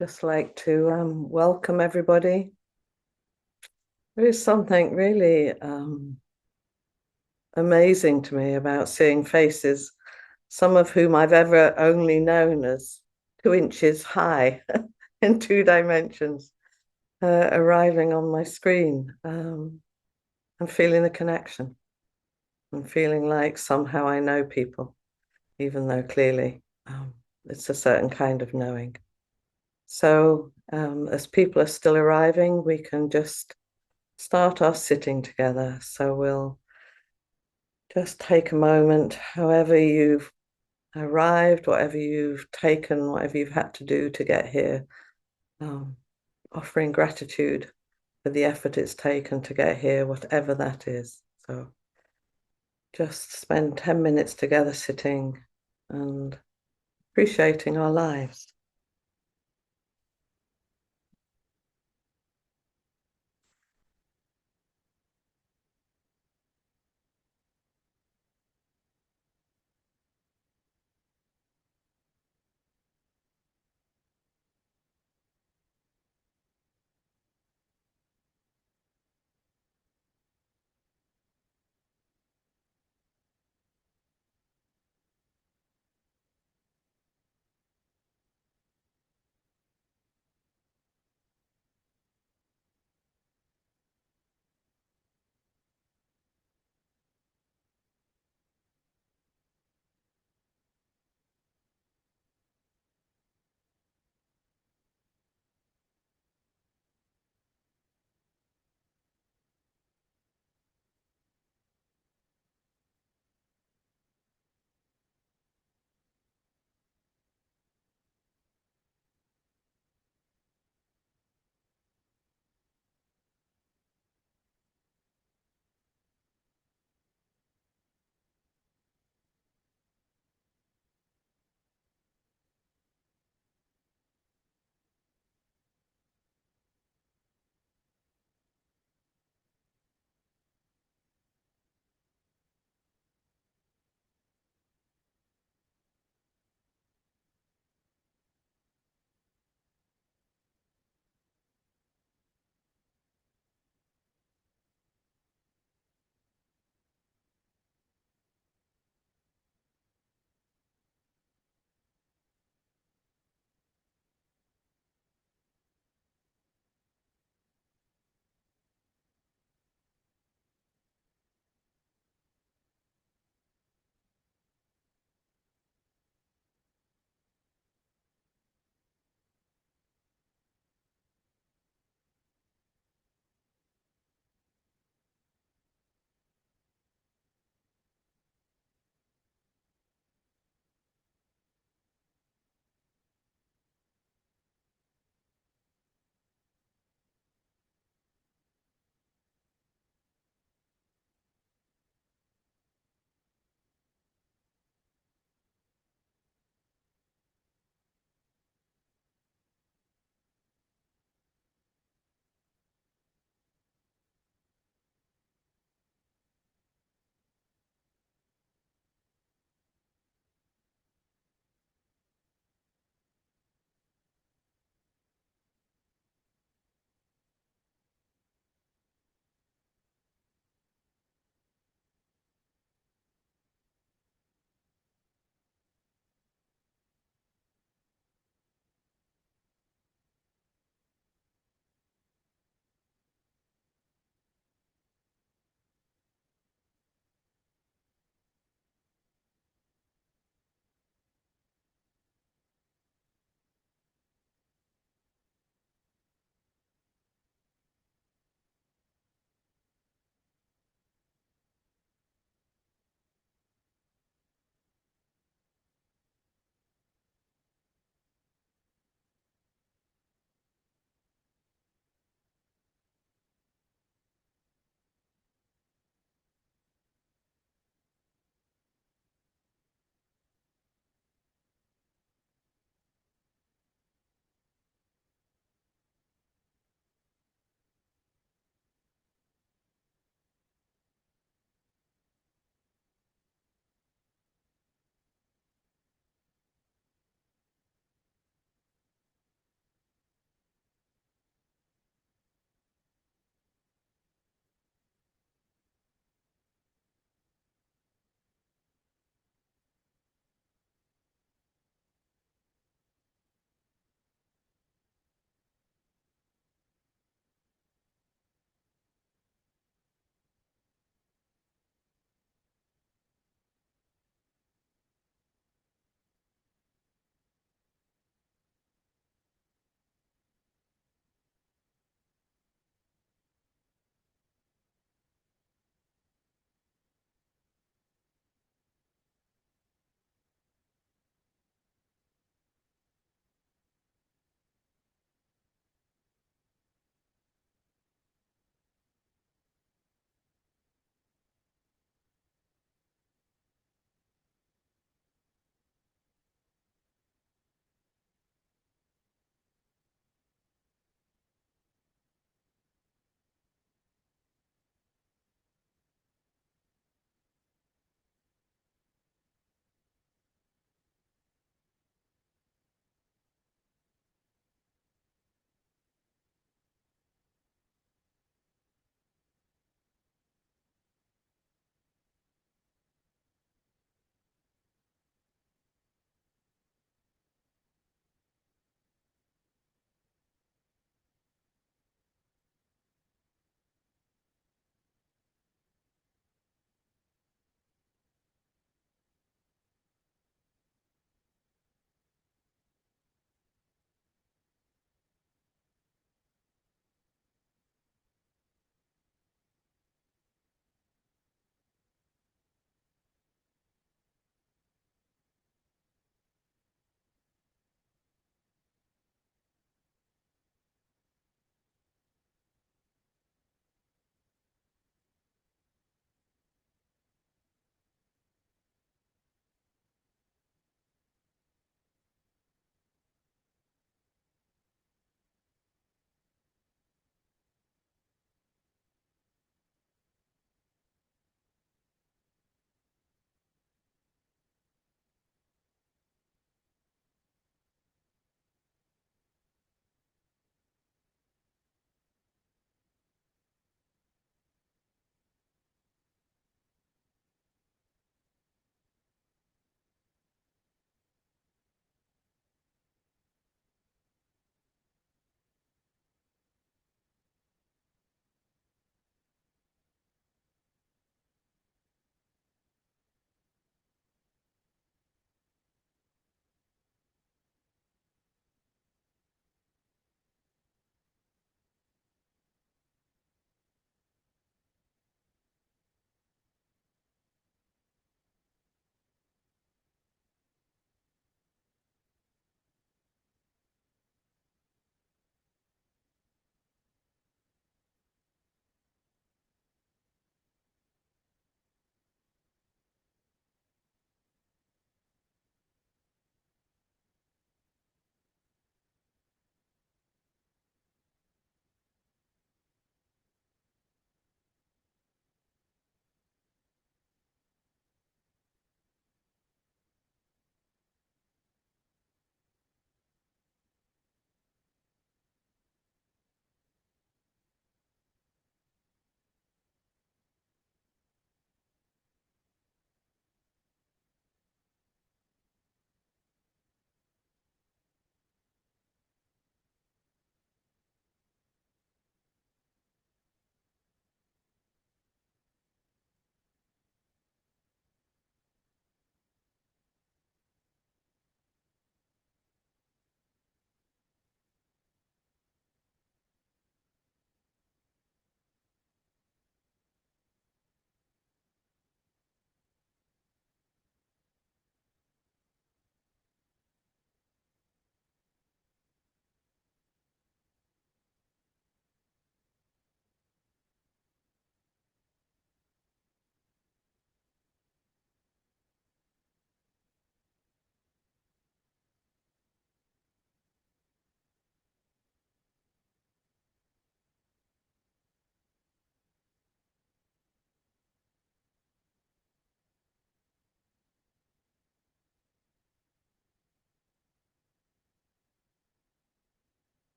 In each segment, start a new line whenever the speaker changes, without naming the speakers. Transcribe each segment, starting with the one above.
Just like to welcome everybody. There is something really amazing to me about seeing faces, some of whom I've ever only known as 2 inches high in 2 dimensions, arriving on my screen. I'm feeling the connection. I'm feeling like somehow I know people, even though clearly it's a certain kind of knowing. So as people are still arriving, we can just start our sitting together. So we'll just take a moment, however you've arrived, whatever you've taken, whatever you've had to do to get here, um, offering gratitude for the effort it's taken to get here, whatever that is. So just spend 10 minutes together sitting and appreciating our lives.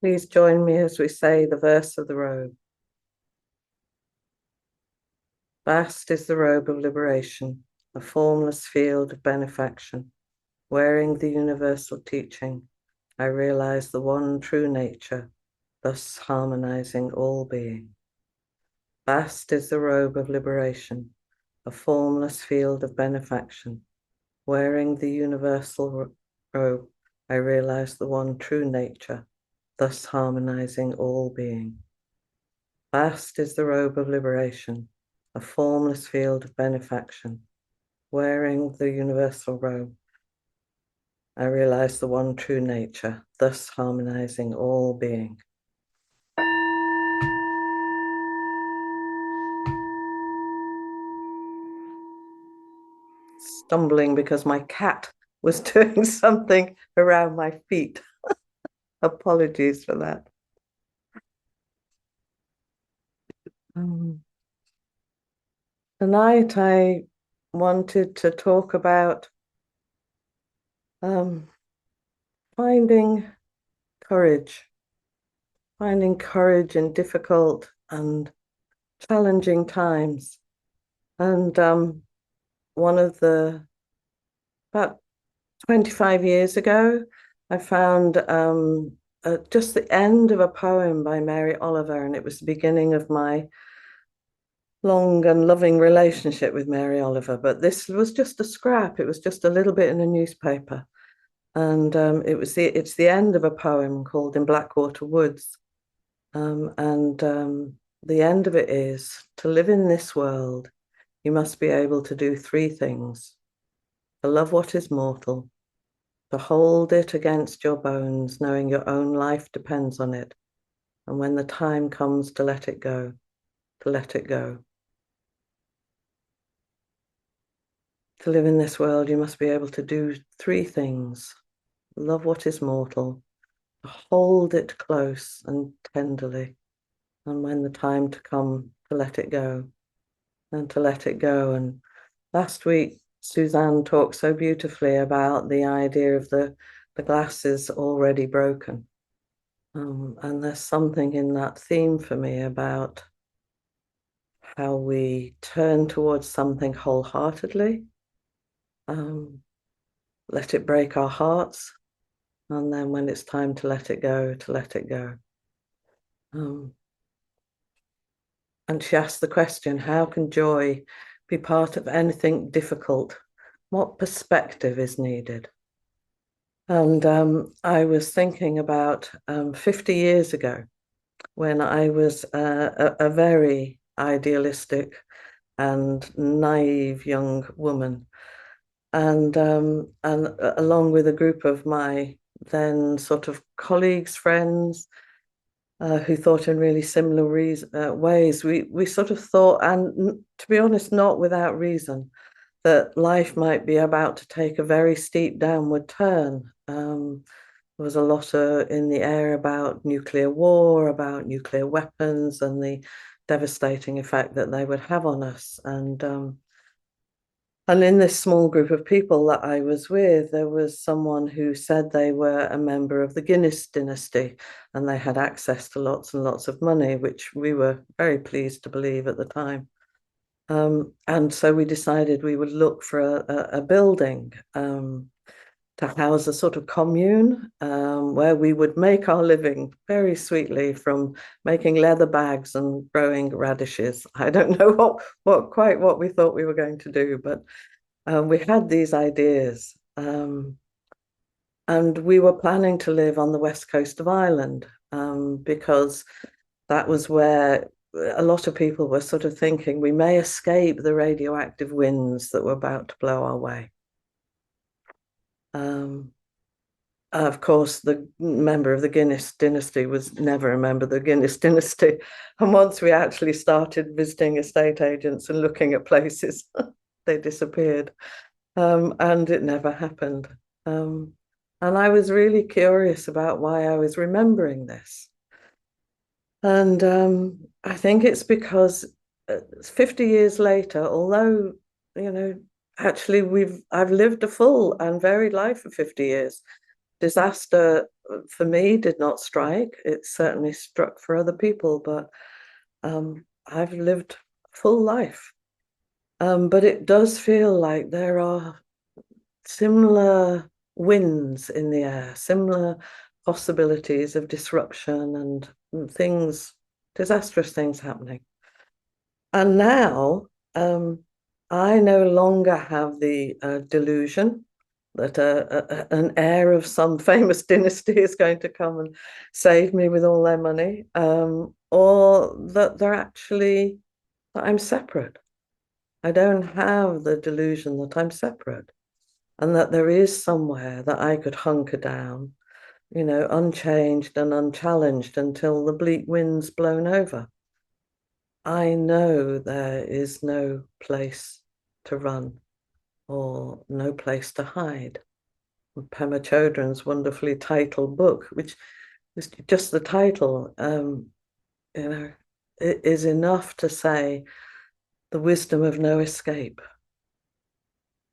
Please join me as we say the verse of the robe. Vast is the robe of liberation, a formless field of benefaction. Wearing the universal teaching, I realize the one true nature, thus harmonizing all being. Vast is the robe of liberation, a formless field of benefaction. Wearing the universal robe, I realize the one true nature, thus harmonizing all being. Vast is the robe of liberation, a formless field of benefaction. Wearing the universal robe, I realize the one true nature, thus harmonizing all being. Stumbling because my cat was doing something around my feet. Apologies for that. Tonight I wanted to talk about finding courage in difficult and challenging times. And about 25 years ago, I found just the end of a poem by Mary Oliver, and it was the beginning of my long and loving relationship with Mary Oliver. But this was just a scrap. It was just a little bit in a newspaper. And it's the end of a poem called In Blackwater Woods. The end of it is, to live in this world, you must be able to do three things: to love what is mortal, to hold it against your bones, knowing your own life depends on it, and when the time comes to let it go, to let it go. To live in this world, you must be able to do three things: love what is mortal, to hold it close and tenderly, and when the time to come, to let it go, and to let it go. And last week, Suzanne talked so beautifully about the idea of the glass is already broken. And there's something in that theme for me about how we turn towards something wholeheartedly, let it break our hearts, and then when it's time to let it go, to let it go. And she asked the question, how can joy be part of anything difficult? What perspective is needed? And I was thinking about 50 years ago, when I was a very idealistic and naive young woman. And along with a group of my then sort of colleagues, friends, who thought in really similar ways, we sort of thought, and to be honest, not without reason, that life might be about to take a very steep downward turn. There was a lot in the air about nuclear war, about nuclear weapons, and the devastating effect that they would have on us. And in this small group of people that I was with, there was someone who said they were a member of the Guinness dynasty and they had access to lots and lots of money, which we were very pleased to believe at the time. And so we decided we would look for a building to house a sort of commune where we would make our living very sweetly from making leather bags and growing radishes. I don't know what we thought we were going to do, but we had these ideas. And we were planning to live on the west coast of Ireland because that was where a lot of people were sort of thinking we may escape the radioactive winds that were about to blow our way. Of course, the member of the Guinness dynasty was never a member of the Guinness dynasty. And once we actually started visiting estate agents and looking at places, they disappeared. And it never happened. And I was really curious about why I was remembering this. And I think it's because 50 years later, although, actually I've lived a full and varied life for 50 years. Disaster for me, did not strike. It certainly struck for other people, but I've lived a full life. But it does feel like there are similar winds in the air, similar possibilities of disruption and things, disastrous things happening. And now I no longer have the delusion that an heir of some famous dynasty is going to come and save me with all their money, or that that I'm separate. I don't have the delusion that I'm separate and that there is somewhere that I could hunker down, unchanged and unchallenged until the bleak wind's blown over. I know there is no place to run or no place to hide. Pema Chodron's wonderfully titled book, which is just the title, it is enough to say the wisdom of no escape.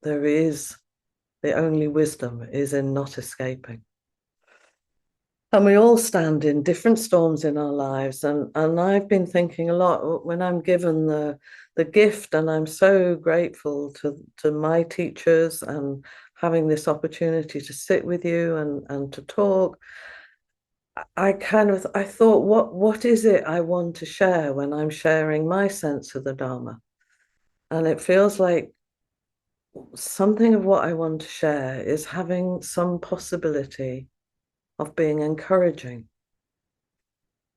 The only wisdom is in not escaping. And we all stand in different storms in our lives. And I've been thinking a lot when I'm given the gift, and I'm so grateful to my teachers and having this opportunity to sit with you and to talk. I thought, what is it I want to share when I'm sharing my sense of the Dharma? And it feels like something of what I want to share is having some possibility of being encouraging.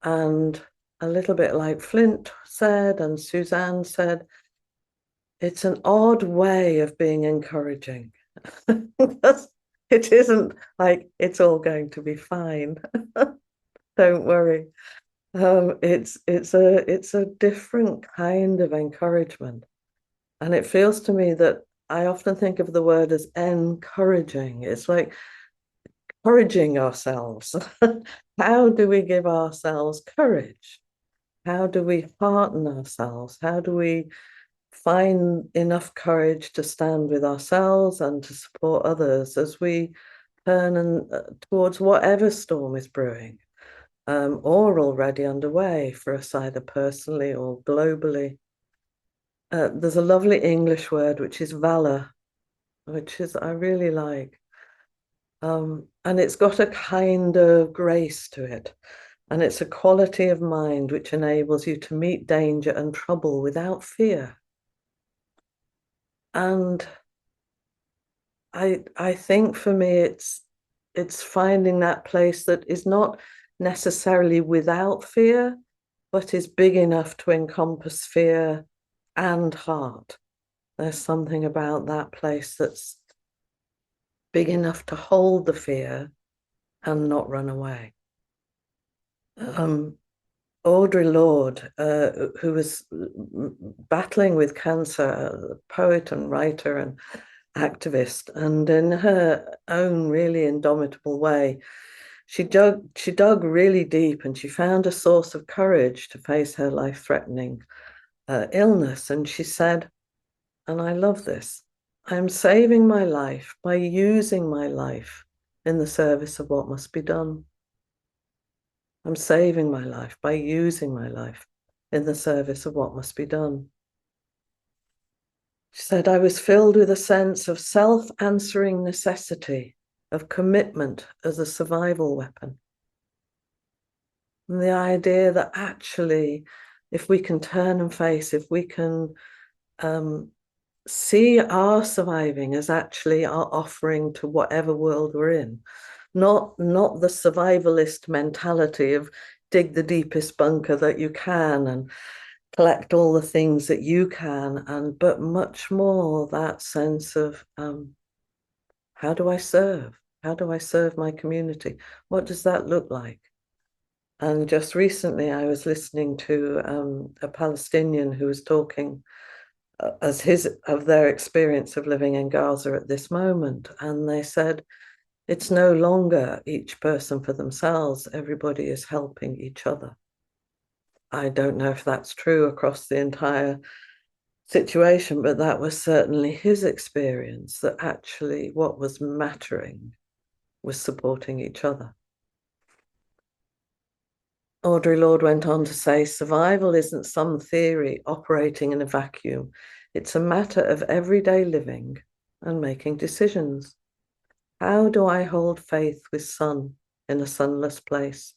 And a little bit like Flint said and Suzanne said, it's an odd way of being encouraging. It isn't like it's all going to be fine. Don't worry. It's a different kind of encouragement. And it feels to me that I often think of the word as encouraging. It's like encouraging ourselves. How do we give ourselves courage? How do we hearten ourselves? How do we find enough courage to stand with ourselves and to support others as we turn towards whatever storm is brewing, or already underway for us either personally or globally? There's a lovely English word which is valor, which is I really like. And it's got a kind of grace to it. And it's a quality of mind which enables you to meet danger and trouble without fear. And I think for me, it's finding that place that is not necessarily without fear, but is big enough to encompass fear and heart. There's something about that place that's big enough to hold the fear and not run away. Audre Lorde, who was battling with cancer, a poet and writer and activist, and in her own really indomitable way, she dug really deep, and she found a source of courage to face her life-threatening illness. And she said, and I love this, I'm saving my life by using my life in the service of what must be done. I'm saving my life by using my life in the service of what must be done. She said, I was filled with a sense of self-answering necessity, of commitment as a survival weapon. And the idea that actually, if we can turn and face, if we can see our surviving as actually our offering to whatever world we're in, not the survivalist mentality of dig the deepest bunker that you can and collect all the things that you can, but much more that sense of how do I serve? How do I serve my community? What does that look like? And just recently I was listening to a Palestinian who was talking of their experience of living in Gaza at this moment. And they said, it's no longer each person for themselves. Everybody is helping each other. I don't know if that's true across the entire situation, but that was certainly his experience, that actually what was mattering was supporting each other. Audre Lorde went on to say, survival isn't some theory operating in a vacuum. It's a matter of everyday living and making decisions. How do I hold faith with sun in a sunless place?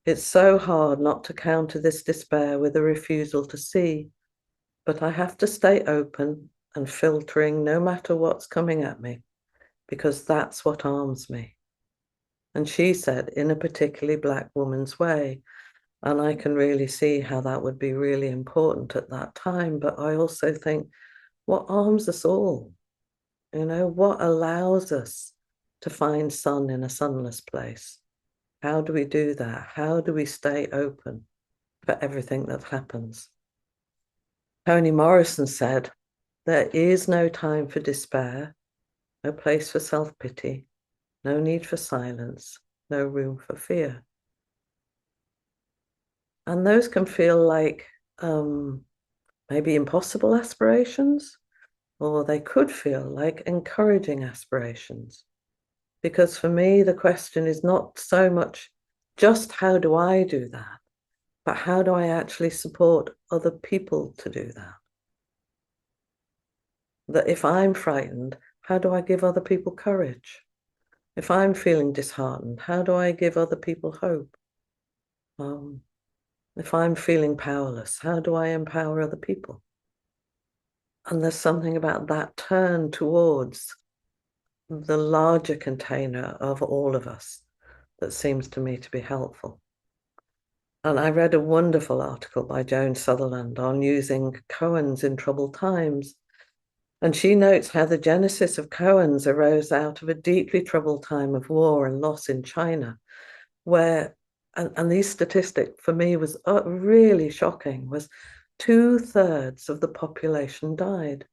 It's so hard not to counter this despair with a refusal to see, but I have to stay open and filtering no matter what's coming at me, because that's what arms me. And she said, in a particularly Black woman's way. And I can really see how that would be really important at that time. But I also think, what arms us all? You know, what allows us to find sun in a sunless place? How do we do that? How do we stay open for everything that happens? Toni Morrison said, there is no time for despair, no place for self-pity, no need for silence, no room for fear. And those can feel like maybe impossible aspirations, or they could feel like encouraging aspirations. Because for me, the question is not so much just how do I do that, but how do I actually support other people to do that? That if I'm frightened, how do I give other people courage? If I'm feeling disheartened, how do I give other people hope? If I'm feeling powerless, how do I empower other people? And there's something about that turn towards the larger container of all of us that seems to me to be helpful. And I read a wonderful article by Joan Sutherland on using koans in troubled times. And she notes how the genesis of koans arose out of a deeply troubled time of war and loss in China, where, and these statistics for me was really shocking, was 2/3 of the population died.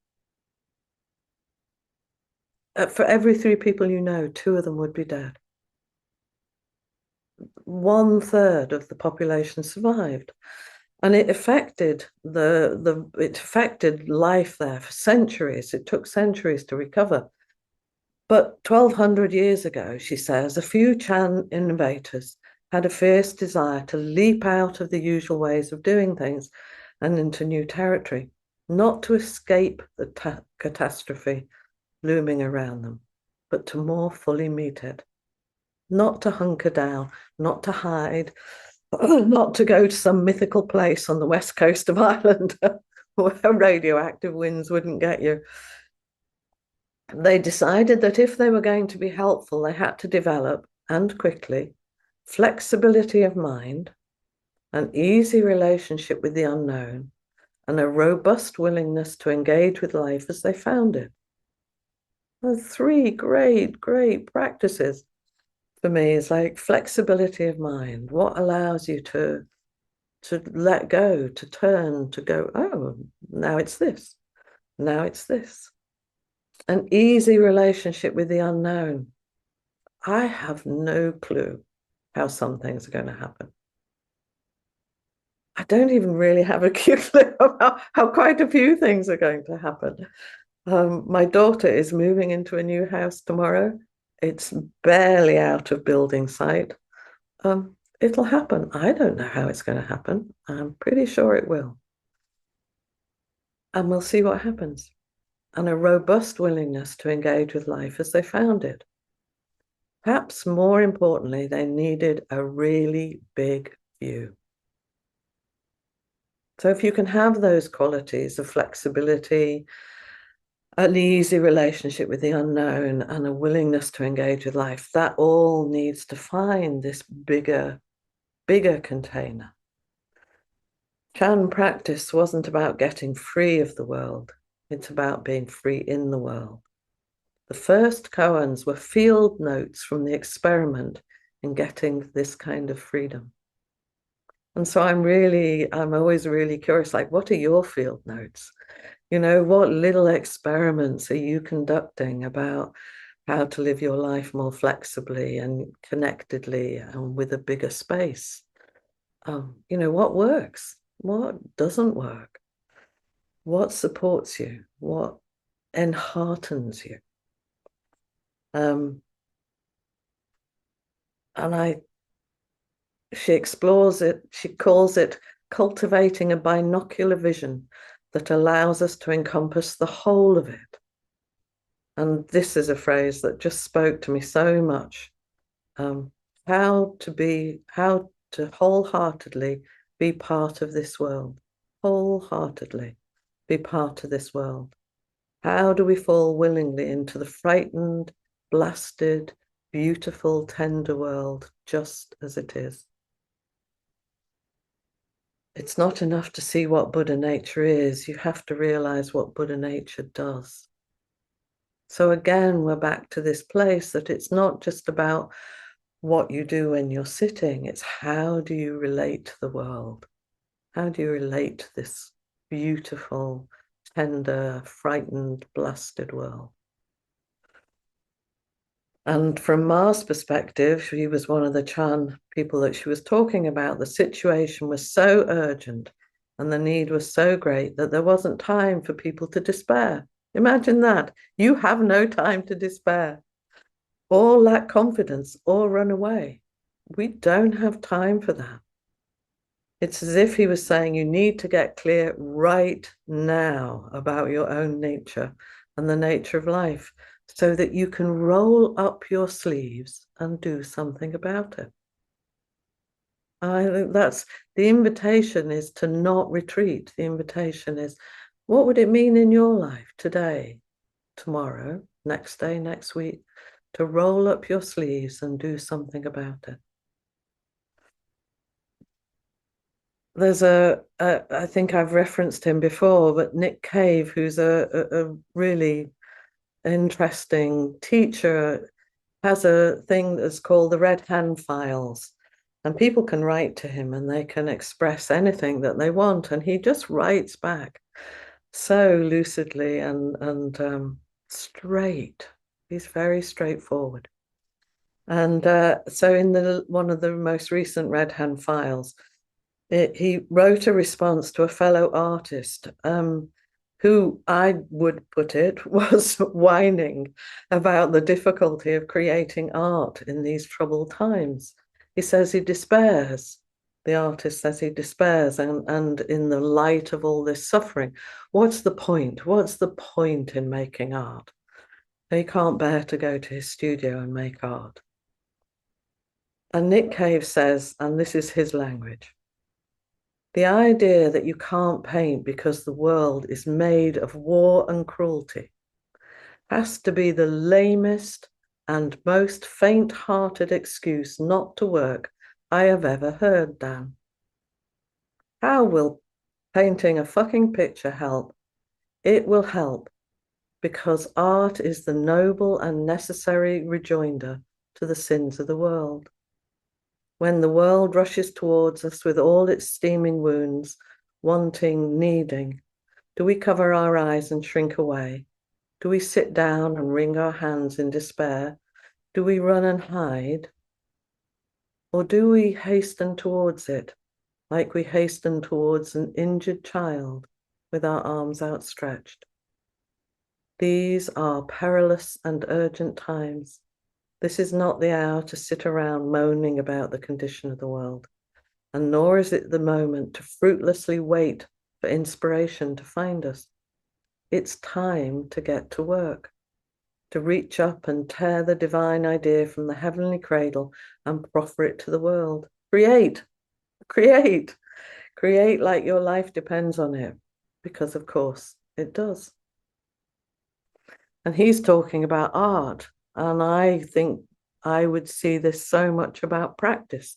For every 3 people you know, 2 of them would be dead. 1/3 of the population survived. And it affected it affected life there for centuries. It took centuries to recover. But 1200 years ago, she says, a few Chan innovators had a fierce desire to leap out of the usual ways of doing things and into new territory, not to escape the catastrophe looming around them, but to more fully meet it. Not to hunker down, not to hide, not to go to some mythical place on the west coast of Ireland where radioactive winds wouldn't get you. They decided that if they were going to be helpful, they had to develop, and quickly, flexibility of mind, an easy relationship with the unknown, and a robust willingness to engage with life as they found it. The 3 great practices for me is like flexibility of mind. What allows you to let go, to turn, to go, oh, now it's this. Now it's this. An easy relationship with the unknown. I have no clue how some things are going to happen. I don't even really have a clue about how quite a few things are going to happen. My daughter is moving into a new house tomorrow. It's barely out of building site. It'll happen. I don't know how it's going to happen. I'm pretty sure it will. And we'll see what happens. And a robust willingness to engage with life as they found it. Perhaps more importantly, they needed a really big view. So if you can have those qualities of flexibility, an easy relationship with the unknown, and a willingness to engage with life, that all needs to find this bigger container. Chan practice wasn't about getting free of the world. It's about being free in the world. The first koans were field notes from the experiment in getting this kind of freedom. And so I'm always really curious, like, what are your field notes? You know, what little experiments are you conducting about how to live your life more flexibly and connectedly and with a bigger space? You know, what works? What doesn't work? What supports you? What enheartens you? And she explores it, she calls it cultivating a binocular vision that allows us to encompass the whole of it. And this is a phrase that just spoke to me so much. How to wholeheartedly be part of this world, wholeheartedly be part of this world. How do we fall willingly into the frightened, blasted, beautiful, tender world just as it is? It's not enough to see what Buddha nature is. You have to realize what Buddha nature does. So again, we're back to this place that it's not just about what you do when you're sitting. It's how do you relate to the world? How do you relate to this beautiful, tender, frightened, blasted world? And from Ma's perspective, she was one of the Chan people that she was talking about. The situation was so urgent and the need was so great that there wasn't time for people to despair. Imagine that. You have no time to despair or lack confidence or run away. We don't have time for that. It's as if he was saying you need to get clear right now about your own nature and the nature of life so that you can roll up your sleeves and do something about it. I think that's the invitation, is to not retreat. The invitation is, what would it mean in your life today, tomorrow, next day, next week, to roll up your sleeves and do something about it? There's I think I've referenced him before, but Nick Cave, who's a really interesting teacher, has a thing that's called the Red Hand Files. And people can write to him and they can express anything that they want. And he just writes back so lucidly and straight. He's very straightforward. And so in one of the most recent Red Hand Files, he wrote a response to a fellow artist who, I would put it, was whining about the difficulty of creating art in these troubled times. He says he despairs. The artist says he despairs, and in the light of all this suffering, what's the point? What's the point in making art? He can't bear to go to his studio and make art. And Nick Cave says, and this is his language, the idea that you can't paint because the world is made of war and cruelty has to be the lamest and most faint-hearted excuse not to work I have ever heard, Dan. How will painting a fucking picture help? It will help because art is the noble and necessary rejoinder to the sins of the world. When the world rushes towards us with all its steaming wounds, wanting, needing, do we cover our eyes and shrink away? Do we sit down and wring our hands in despair? Do we run and hide? Or do we hasten towards it, like we hasten towards an injured child with our arms outstretched? These are perilous and urgent times. This is not the hour to sit around moaning about the condition of the world, and nor is it the moment to fruitlessly wait for inspiration to find us. It's time to get to work, to reach up and tear the divine idea from the heavenly cradle and proffer it to the world. Create, create, create like your life depends on it, because of course it does. And he's talking about art, and I think I would see this so much about practice,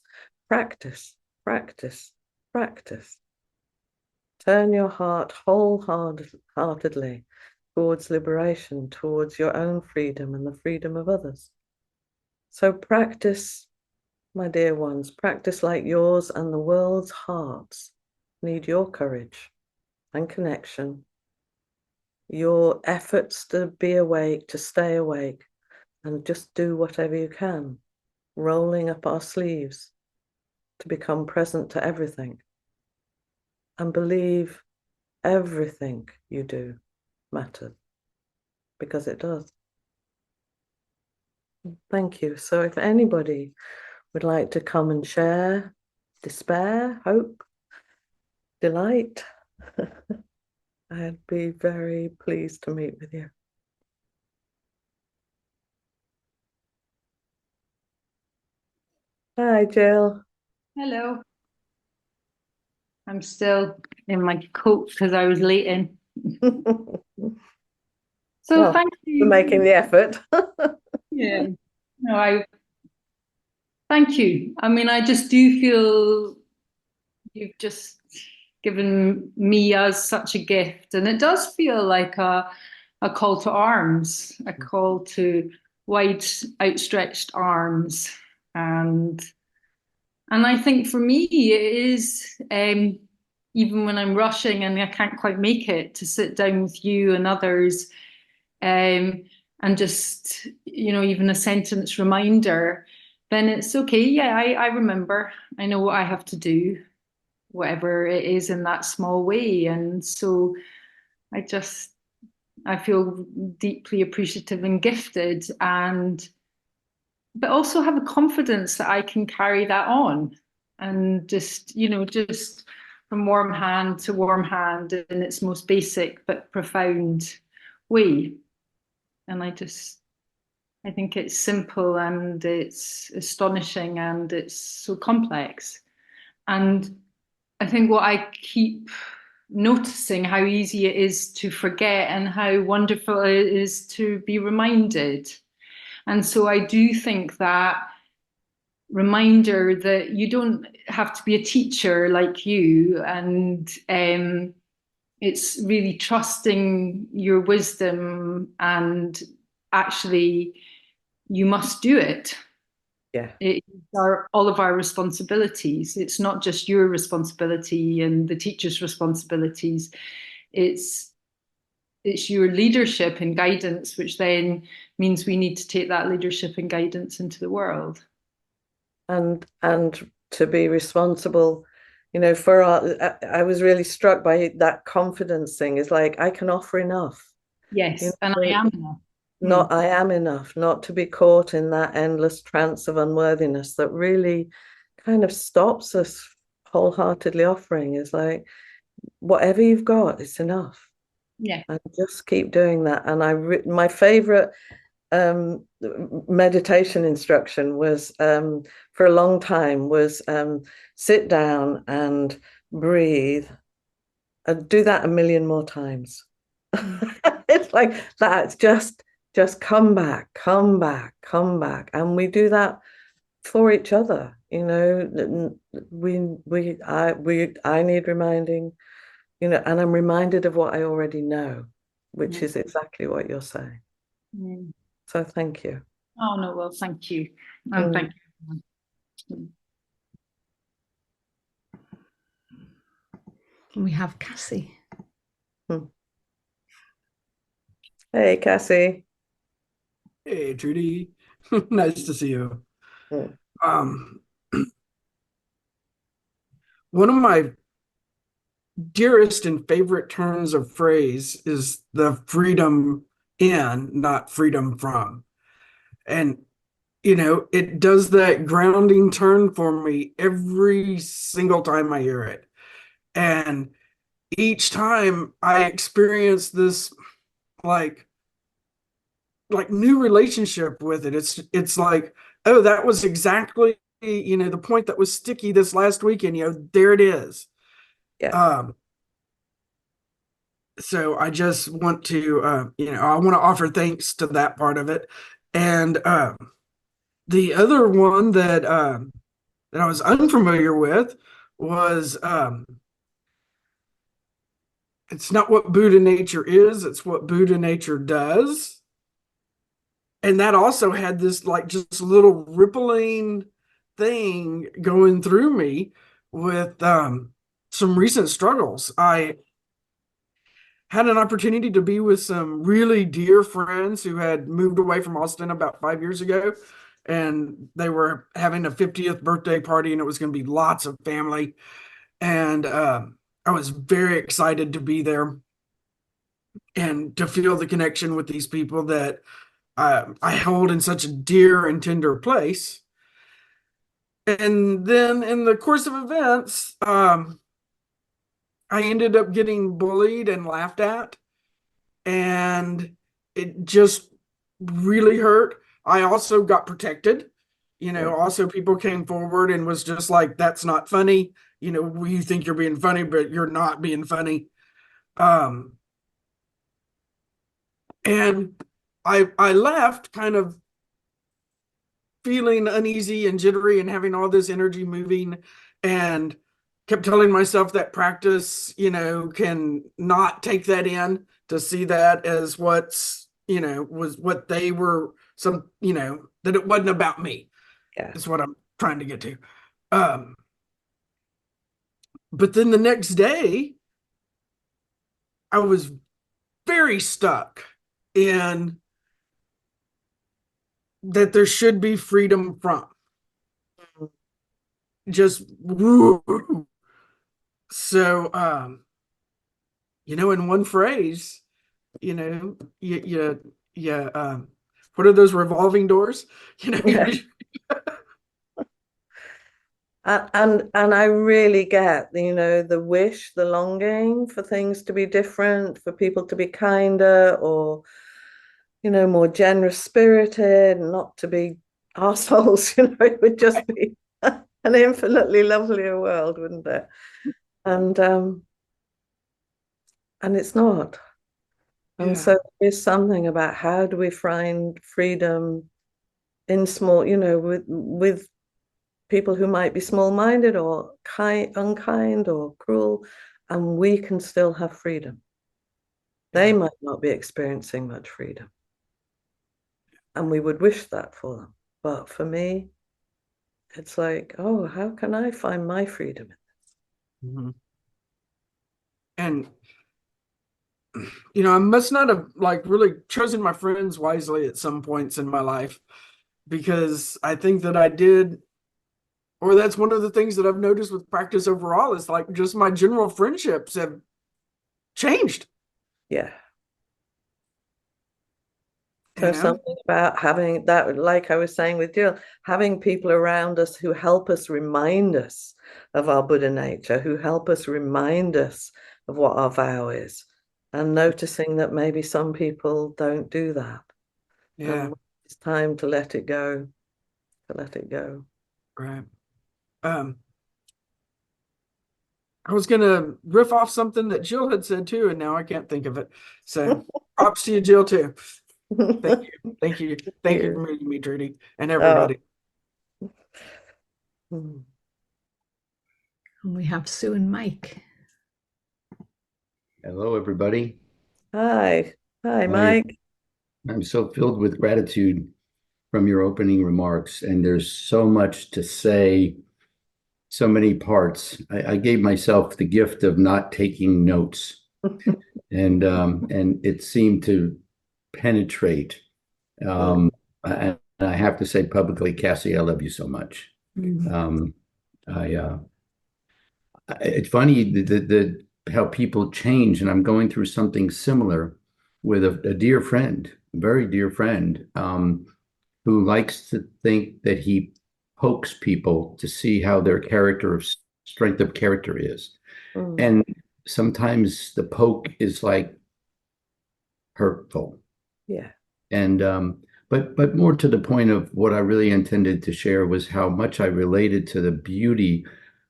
practice, practice, practice. Turn your heart wholeheartedly towards liberation, towards your own freedom and the freedom of others. So practice, my dear ones, practice like yours and the world's hearts need your courage and connection, your efforts to be awake, to stay awake, and just do whatever you can, rolling up our sleeves to become present to everything and believe everything you do matters, because it does. Thank you. So if anybody would like to come and share, despair, hope, delight. I'd be very pleased to meet with you. Hi, Jill.
Hello. I'm still in my coat because I was late in. So
Well,
thank
for making
you.
the effort.
Yeah. No, I thank you. I mean, I just do feel you've just given me as such a gift, and it does feel like a call to arms, a call to wide outstretched arms, and And I think for me, it is even when I'm rushing and I can't quite make it to sit down with you and others, um, and just, even a sentence reminder, then it's okay. Yeah, I remember. I know what I have to do, whatever it is in that small way. And so I just, I feel deeply appreciative and gifted, and but also have a confidence that I can carry that on and just from warm hand to warm hand in its most basic but profound way. And I think it's simple and it's astonishing and it's so complex. And I think what I keep noticing how easy it is to forget and how wonderful it is to be reminded. And so I do think that reminder that you don't have to be a teacher like you, and it's really trusting your wisdom, and actually you must do it.
Yeah.
It's all of our responsibilities. It's not just your responsibility and the teacher's responsibilities. it's it's your leadership and guidance, which then means we need to take that leadership and guidance into the world.
And to be responsible, for our, I was really struck by that confidence thing. It's like I can offer enough. You
Yes, and I
know,
am enough. Hmm.
not I am enough, not to be caught in that endless trance of unworthiness that really kind of stops us wholeheartedly offering. Is like whatever you've got, it's enough.
Yeah.
And just keep doing that. And my favorite meditation instruction was for a long time was sit down and breathe and do that a million more times.
Mm.
It's like that. Just come back, come back, come back. And we do that for each other. I need reminding, and I'm reminded of what I already know, which
Mm.
is exactly what you're saying.
Mm.
So thank you.
Oh no, well, thank you. And
Mm.
thank you.
We have Cassie.
Mm. Hey, Cassie.
Hey, Trudy. Nice to see you.
Mm.
Um, One of my dearest and favorite turns of phrase is the freedom in, not freedom from. And, it does that grounding turn for me every single time I hear it. And each time I experience this like new relationship with it. It's like, oh, that was exactly, the point that was sticky this last weekend, there it is.
Yeah.
Um, so I just want to, I want to offer thanks to that part of it. And the other one that I was unfamiliar with was it's not what Buddha nature is, it's what Buddha nature does. And that also had this like just little rippling thing going through me with some recent struggles. I had an opportunity to be with some really dear friends who had moved away from Austin about 5 years ago, and they were having a 50th birthday party, and it was going to be lots of family. And I was very excited to be there and to feel the connection with these people that I hold in such a dear and tender place. And then in the course of events, I ended up getting bullied and laughed at, and it just really hurt. I also got protected. Also people came forward and was just like, that's not funny. You think you're being funny, but you're not being funny. Um, and I left kind of feeling uneasy and jittery and having all this energy moving, and kept telling myself that practice, can not take that in, to see that as was what they were, that it wasn't about me,
Yeah.
is what I'm trying to get to. Um, but then the next day, I was very stuck in that there should be freedom from just woo. So, in one phrase, what are those revolving doors?
Yeah. And I really get, the wish, the longing for things to be different, for people to be kinder, or, more generous spirited, not to be assholes. It would just be an infinitely lovelier world, wouldn't it? And it's not. And so there's something about, how do we find freedom in small, with people who might be small-minded or unkind or cruel, and we can still have freedom. They might not be experiencing much freedom, and we would wish that for them. But for me, it's like, oh, how can I find my freedom?
Mhm. And I must not have really chosen my friends wisely at some points in my life, because I think that I did, or that's one of the things that I've noticed with practice overall, is just my general friendships have changed.
Yeah. So something about having that, like I was saying with Jill, having people around us who help us remind us of our Buddha nature, who help us remind us of what our vow is, and noticing that maybe some people don't do that.
Yeah.
And it's time to let it go, to let it go.
Right. I was gonna riff off something that Jill had said too, and now I can't think of it. So props to you, Jill, too. Thank you. Thank you. Thank you for meeting me, Trudy, and everybody.
And
we have Sue and Mike.
Hello, everybody.
Hi, Mike.
I'm so filled with gratitude from your opening remarks, and there's so much to say, so many parts. I gave myself the gift of not taking notes, and it seemed to penetrate. And I have to say publicly, Cassie, I love you so much. It's funny the how people change, and I'm going through something similar with a dear friend, a very dear friend, who likes to think that he pokes people to see how their strength of character is. And sometimes the poke is hurtful.
Yeah.
And but more to the point of what I really intended to share was how much I related to the beauty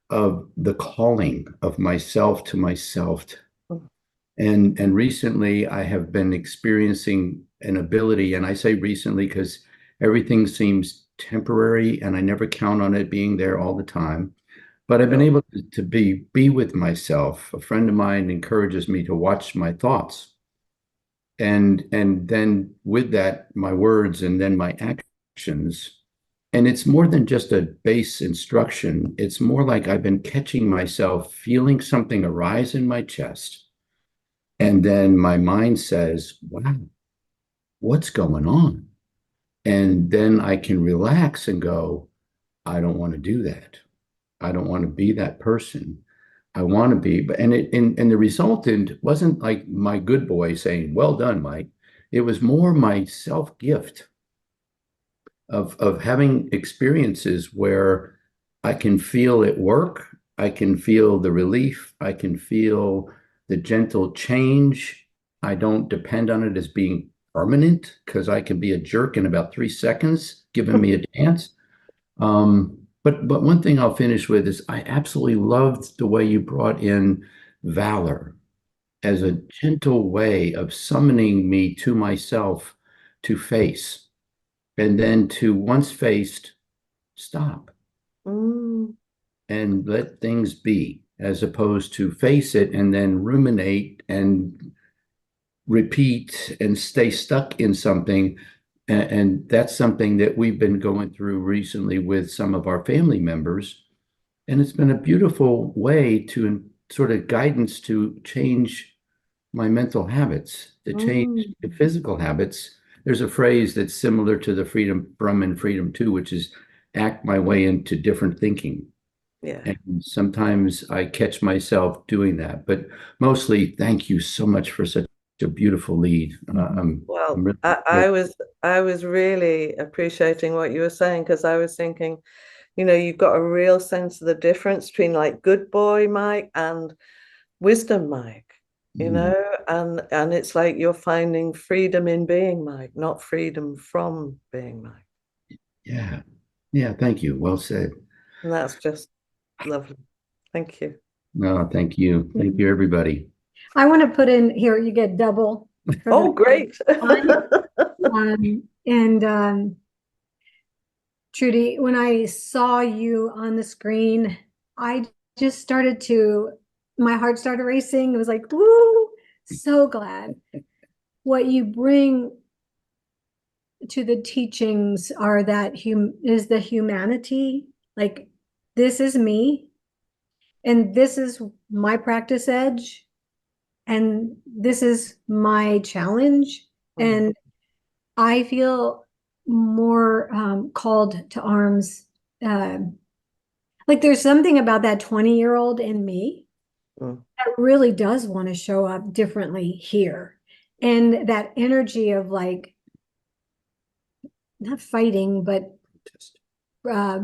of the calling of myself to myself. And recently I have been experiencing an ability, and I say recently because everything seems temporary and I never count on it being there all the time. But I've been able to be with myself. A friend of mine encourages me to watch my thoughts. And then with that, my words and then my actions. And it's more than just a base instruction. It's more like I've been catching myself feeling something arise in my chest. And then my mind says, wow, what's going on? And then I can relax and go, I don't want to do that. I don't want to be that person. I want to be, and the resultant wasn't like my good boy saying, well done, Mike. It was more my self-gift of having experiences where I can feel it work. I can feel the relief. I can feel the gentle change. I don't depend on it as being permanent because I can be a jerk in about 3 seconds, giving me a chance. But one thing I'll finish with is I absolutely loved the way you brought in valor as a gentle way of summoning me to myself to face, and then to once faced, stop
Mm,
and let things be, as opposed to face it and then ruminate and repeat and stay stuck in something. And that's something that we've been going through recently with some of our family members. And it's been a beautiful way to sort of guidance to change my mental habits, to change
mm,
the physical habits. There's a phrase that's similar to the freedom from and freedom to, which is act my way into different thinking.
yeah.
And sometimes I catch myself doing that, but mostly thank you so much for such a beautiful lead.
Well,
I'm really
I was really appreciating what you were saying, because I was thinking, you've got a real sense of the difference between like good boy Mike and wisdom Mike,
Mm,
and it's like you're finding freedom in being Mike, not freedom from being Mike.
yeah. Yeah, thank you. Well said.
And that's just lovely. Thank you.
No, thank you. Thank you, everybody.
I want to put in here, you get double for
Oh,
the
great.
and Trudy, when I saw you on the screen, I just started to, my heart started racing. It was like, woo, so glad. What you bring to the teachings are that is the humanity. Like, this is me, and this is my practice edge, and this is my challenge. And I feel more called to arms. Like there's something about that 20-year-old in me
Mm,
that really does want to show up differently here. And that energy of like, not fighting, but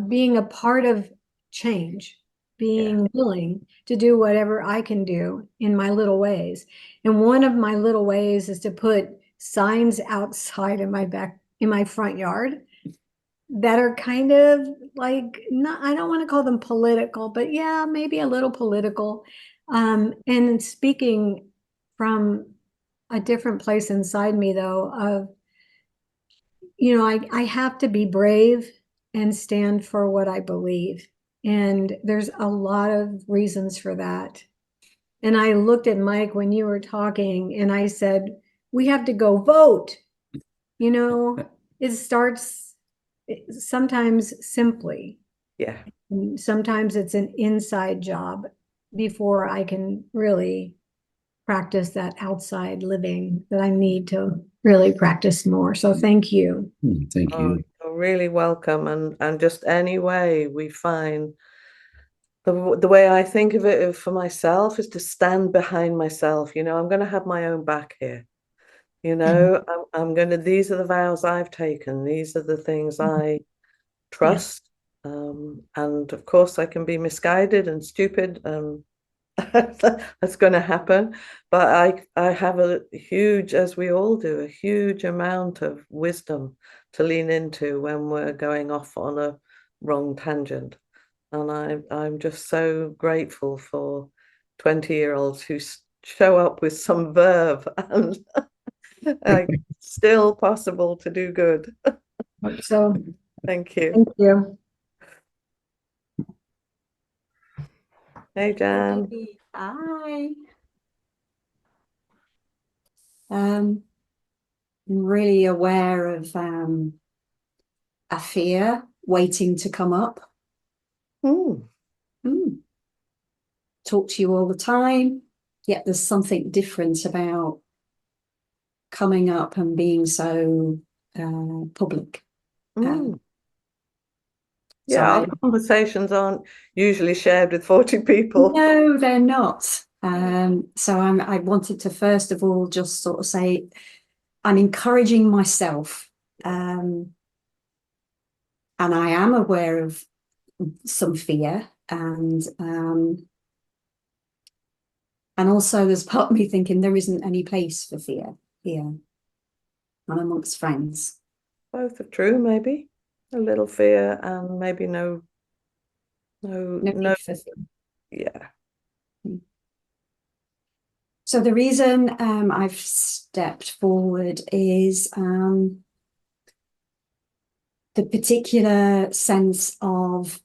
being a part of change, being willing to do whatever I can do in my little ways. And one of my little ways is to put signs outside in my front yard that are kind of like, not, I don't want to call them political, but yeah, maybe a little political. And speaking from a different place inside me though, of, I have to be brave and stand for what I believe. And there's a lot of reasons for that. And I looked at Mike when you were talking and I said, we have to go vote. It starts sometimes simply.
yeah.
And sometimes it's an inside job before I can really practice that outside living that I need to really practice more. So thank you.
Thank
Oh,
you.
you're really welcome. And just any way we find, the way I think of it for myself is to stand behind myself. I'm going to have my own back here. I'm going to, these are the vows I've taken. These are the things I trust. And of course, I can be misguided and stupid. That's going to happen. But I have a huge, as we all do, a huge amount of wisdom to lean into when we're going off on a wrong tangent. And I'm just so grateful for 20-year-olds who show up with some verve and like still possible to do good.
So
Thank you.
thank you.
Hey, Jan.
Hi. I'm really aware of a fear waiting to come up.
Mm,
Talk to you all the time, yet there's something different about coming up and being so public.
mm.
So
Yeah, our conversations aren't usually shared with 40 people.
no, they're not. So I wanted to first of all just sort of say I'm encouraging myself, and I am aware of some fear, and also there's part of me thinking there isn't any place for fear here and amongst friends.
Both are true, maybe. A little fear and maybe no,
No need for fear.
yeah.
So the reason I've stepped forward is the particular sense of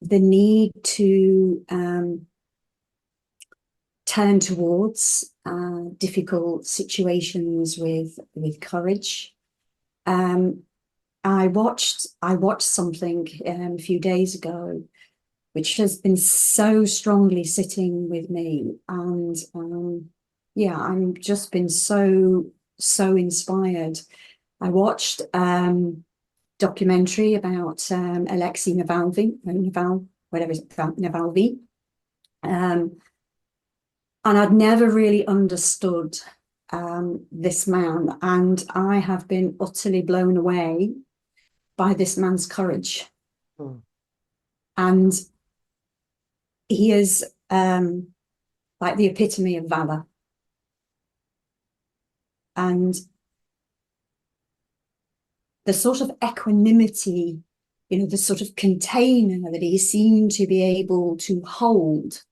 the need to turn towards difficult situations with courage. I watched something a few days ago, which has been so strongly sitting with me, and yeah, I'm just been so inspired. I watched documentary about Alexei Navalny, and I'd never really understood this man, and I have been utterly blown away by this man's courage. And he is like the epitome of valor. And the sort of equanimity, the sort of container that he seemed to be able to hold.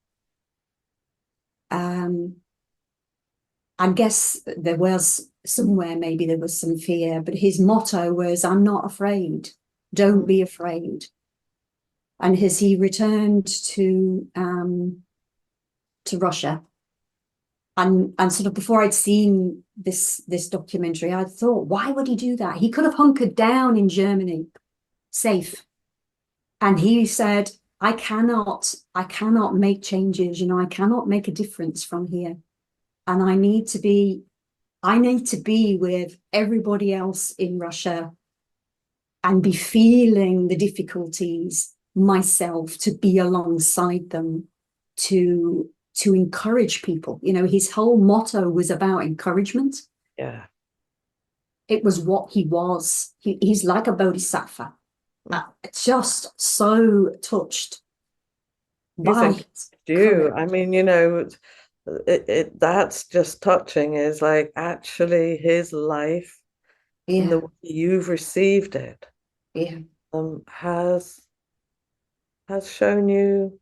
I guess there was somewhere, maybe there was some fear, but his motto was, "I'm not afraid, don't be afraid." And as he returned to Russia, and sort of before I'd seen this documentary, I thought, why would he do that? He could have hunkered down in Germany, safe. And he said, I cannot make changes, I cannot make a difference from here. And I need to be with everybody else in Russia and be feeling the difficulties myself, to be alongside them, to encourage people. His whole motto was about encouragement.
Yeah.
It was what he was. He's like a bodhisattva. Just so touched by
you. I mean, that's just touching, is like actually his life and the way you've received it has shown you,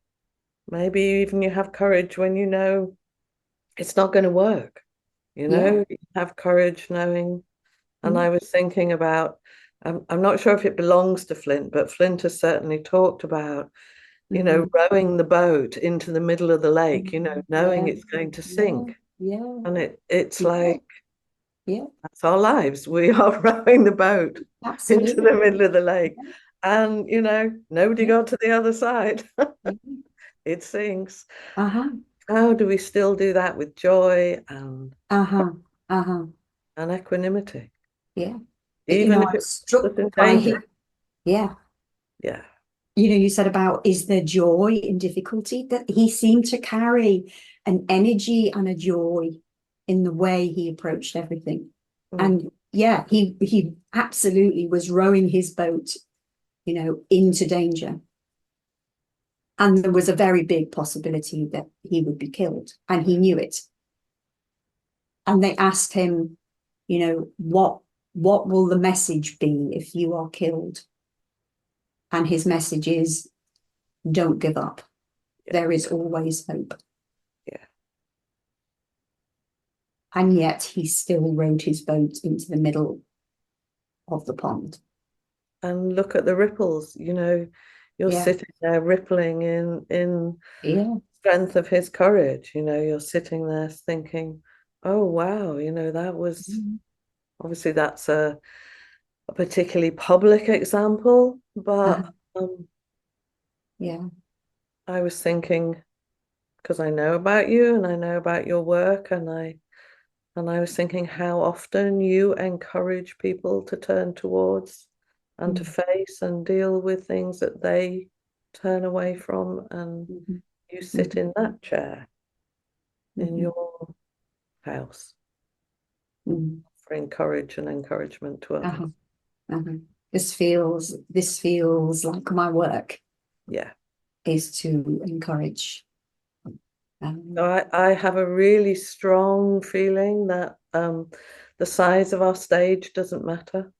maybe even you have courage when it's not going to work. You have courage knowing. And I was thinking about, I'm not sure if it belongs to Flint, but Flint has certainly talked about rowing the boat into the middle of the lake, knowing it's going to sink. And it's like, that's our lives. We are rowing the boat into the middle of the lake. And, nobody got to the other side. It sinks. How do we still do that with joy and equanimity?
Yeah.
Even if
I'm
it's
struck
in
by
danger.
him. Yeah.
Yeah.
You said about, is there joy in difficulty? That he seemed to carry an energy and a joy in the way he approached everything. And yeah, he absolutely was rowing his boat, into danger. And there was a very big possibility that he would be killed, and he knew it. And they asked him, what will the message be if you are killed? And his message is, don't give up. There is always hope.
Yeah.
And yet he still rowed his boat into the middle of the pond.
And look at the ripples, you're sitting there rippling in strength of his courage. You're sitting there thinking, oh wow, that was obviously, that's a particularly public example, but I was thinking, because I know about you and I know about your work, and I was thinking how often you encourage people to turn towards and to face and deal with things that they turn away from, and you sit in that chair in your house, offering courage and encouragement to others.
This feels like my work.
Yeah.
is to encourage.
I have a really strong feeling that the size of our stage doesn't matter.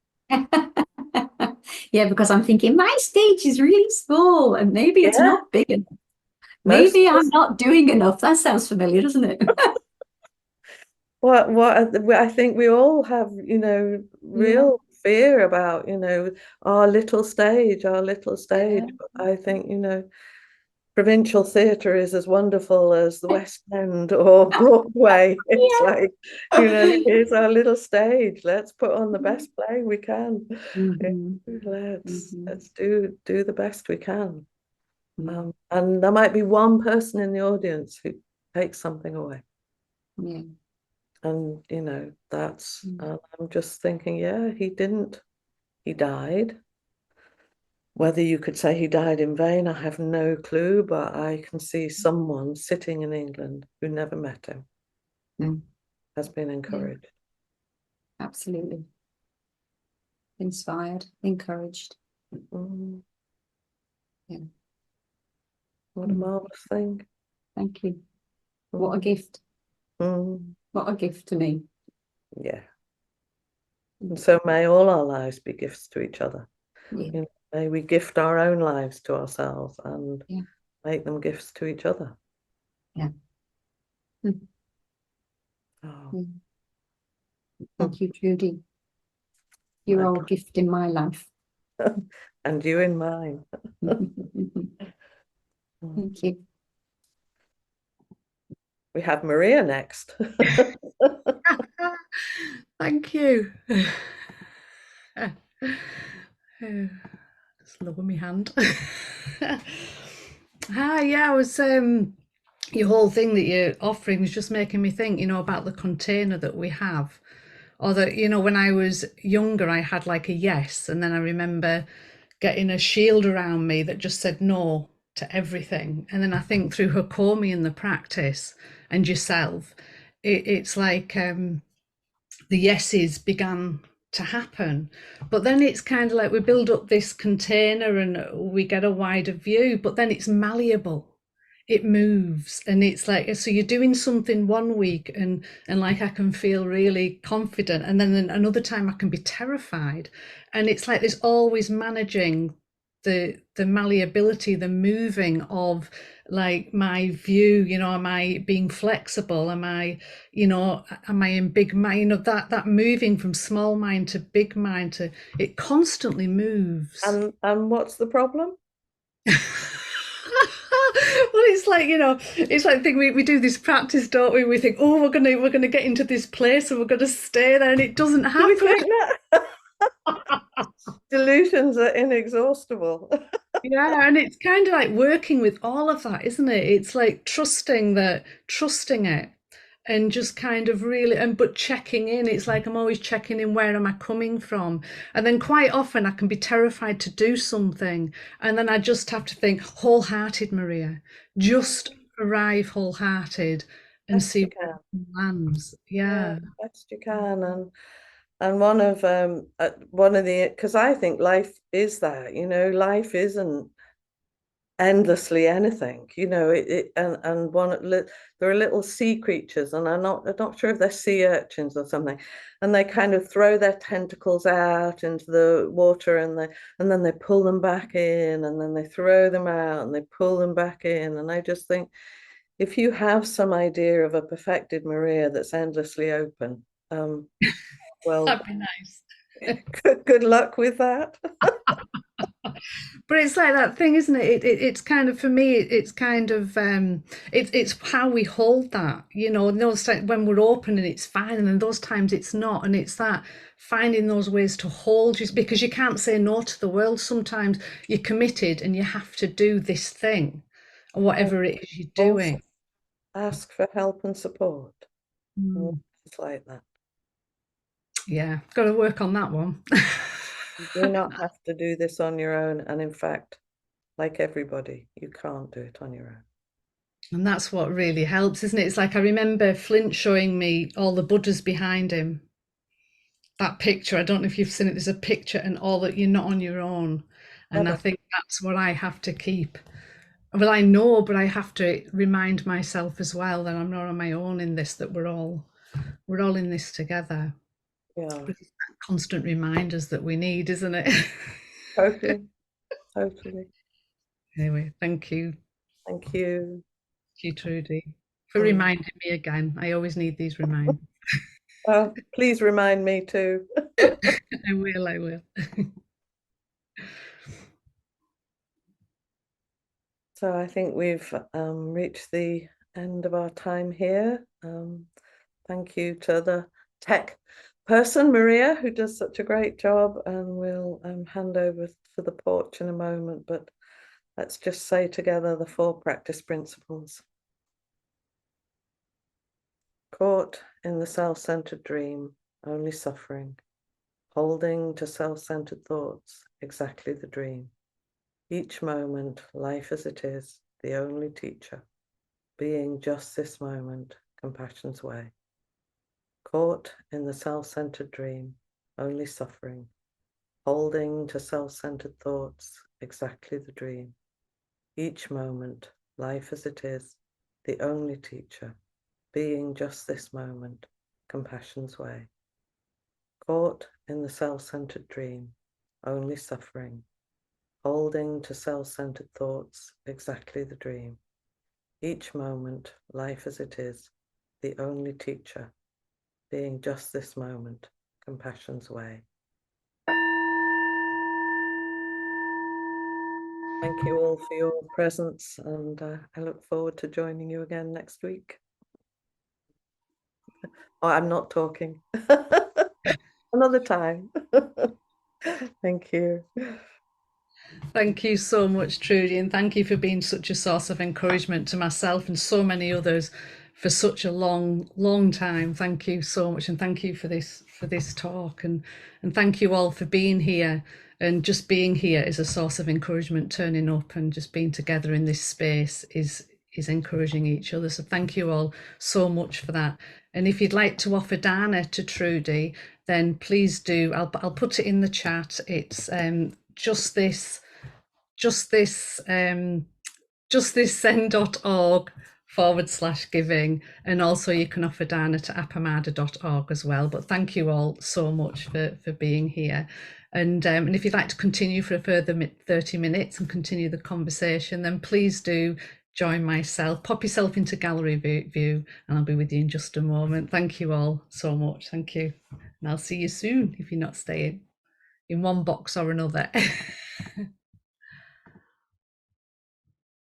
Yeah, because I'm thinking my stage is really small and maybe it's
Yeah.
not big enough.
Most
Maybe
of
I'm
us-
not doing enough. That sounds familiar, doesn't it?
I think we all have, real fear about, our little stage, our little stage.
Yeah.
But I think, provincial theatre is as wonderful as the West End or Broadway. It's
Yeah.
like, here's our little stage. Let's put on the best play we can.
Mhm.
Let's do the best we can.
Mhm.
And there might be one person in the audience who takes something away.
Yeah.
And that's I'm just thinking, yeah, he died. Whether you could say he died in vain, I have no clue, but I can see someone sitting in England who never met him
Mm.
has been encouraged.
Absolutely. Inspired, encouraged.
Mm.
Yeah.
What a marvelous thing.
Thank you. What a
Mm.
gift.
Mm.
What a gift to me.
Yeah. And so may all our lives be gifts to each other.
Yeah.
May we gift our own lives to ourselves and
Yeah.
make them gifts to each other.
Yeah. Mm.
Oh,
Mm. Thank you, Trudy. You're
my
all a gift in my life.
and you in mine.
Thank you.
We have Maria next.
Thank you. Just lowering my hand. Hi, yeah, I was your whole thing that you're offering was just making me think, about the container that we have. Or that, when I was younger, I had like a yes, and then I remember getting a shield around me that just said no to everything. And then I think through Hakomi and the practice and yourself, it's like the yeses began to happen. But then it's kind of like we build up this container and we get a wider view, but then it's malleable. It moves, and it's like, so you're doing something one week and like I can feel really confident, and then another time I can be terrified. And it's like there's always managing the malleability, the moving of like my view, am I being flexible, am I in big mind, that moving from small mind to big mind, to it constantly moves.
And what's the problem?
Well, it's like, it's like thing we do this practice, don't we? We think, oh, we're gonna get into this place and we're gonna stay there, and it doesn't happen.
You think that? Delusions are inexhaustible.
Yeah, and it's kind of like working with all of that, isn't it? It's like trusting it, and just kind of really, but checking in. It's like I'm always checking in, where am I coming from? And then quite often I can be terrified to do something, and then I just have to think wholehearted, Maria, just arrive wholehearted and
Best
see
you
where
can.
it lands. Yeah.
Best you can. And one of the, because I think life is that, life isn't endlessly anything, and there are little sea creatures, and I'm not sure if they're sea urchins or something, and they kind of throw their tentacles out into the water, and then they pull them back in, and then they throw them out and they pull them back in. And I just think, if you have some idea of a perfected Maria that's endlessly open, well,
That'd be nice.
good luck with that.
But it's like that thing, isn't it? It's kind of, for me, it's kind of it's how we hold that, and those times when we're open and it's fine, and then those times it's not, and it's that finding those ways to hold you, because you can't say no to the world. Sometimes you're committed and you have to do this thing, or whatever it is you're doing.
Also ask for help and support. It's like that.
Yeah, got to work on that one.
You do not have to do this on your own, and in fact, like everybody, you can't do it on your own.
And that's what really helps, isn't it? It's like I remember Flint showing me all the Buddhas behind him. That picture, I don't know if you've seen it, there's a picture and all that, you're not on your own. And I
Never.
think that's what I have to keep. Well, I know, but I have to remind myself as well that I'm not on my own in this, that we're all in this together.
Yeah,
But it's that constant reminders that we need, isn't it?
totally, totally.
Anyway, thank you.
Thank you.
Thank you, Trudy, for
Mm.
reminding me again. I always need these reminders.
Please remind me too.
I will.
So I think we've reached the end of our time here. Thank you to the tech person, Maria, who does such a great job, and we'll hand over for the porch in a moment, but let's just say together the 4 practice principles. Caught in the self-centered dream, only suffering, holding to self-centered thoughts, exactly the dream. Each moment, life as it is, the only teacher, being just this moment, compassion's way. Caught in the self-centered dream, only suffering, holding to self-centered thoughts, exactly the dream. Each moment, life as it is, the only teacher, being just this moment, compassion's way. Caught in the self-centered dream, only suffering, holding to self-centered thoughts, exactly the dream. Each moment, life as it is, the only teacher, being just this moment, compassion's way. Thank you all for your presence, and I look forward to joining you again next week. Oh, I'm not talking. Another time. Thank you.
Thank you so much, Trudy, and thank you for being such a source of encouragement to myself and so many others for such a long time. Thank you so much, and thank you for this talk, and thank you all for being here. And just being here is a source of encouragement. Turning up and just being together in this space is encouraging each other. So thank you all so much for that. And if you'd like to offer Dana to Trudy, then please do. I'll put it in the chat. It's justsend.org/giving, and also you can offer Dana to apamada.org as well. But thank you all so much for being here, and if you'd like to continue for a further 30 minutes and continue the conversation, then please do join myself. Pop yourself into gallery view and I'll be with you in just a moment. Thank you all so much. Thank you, and I'll see you soon if you're not staying in one box or another.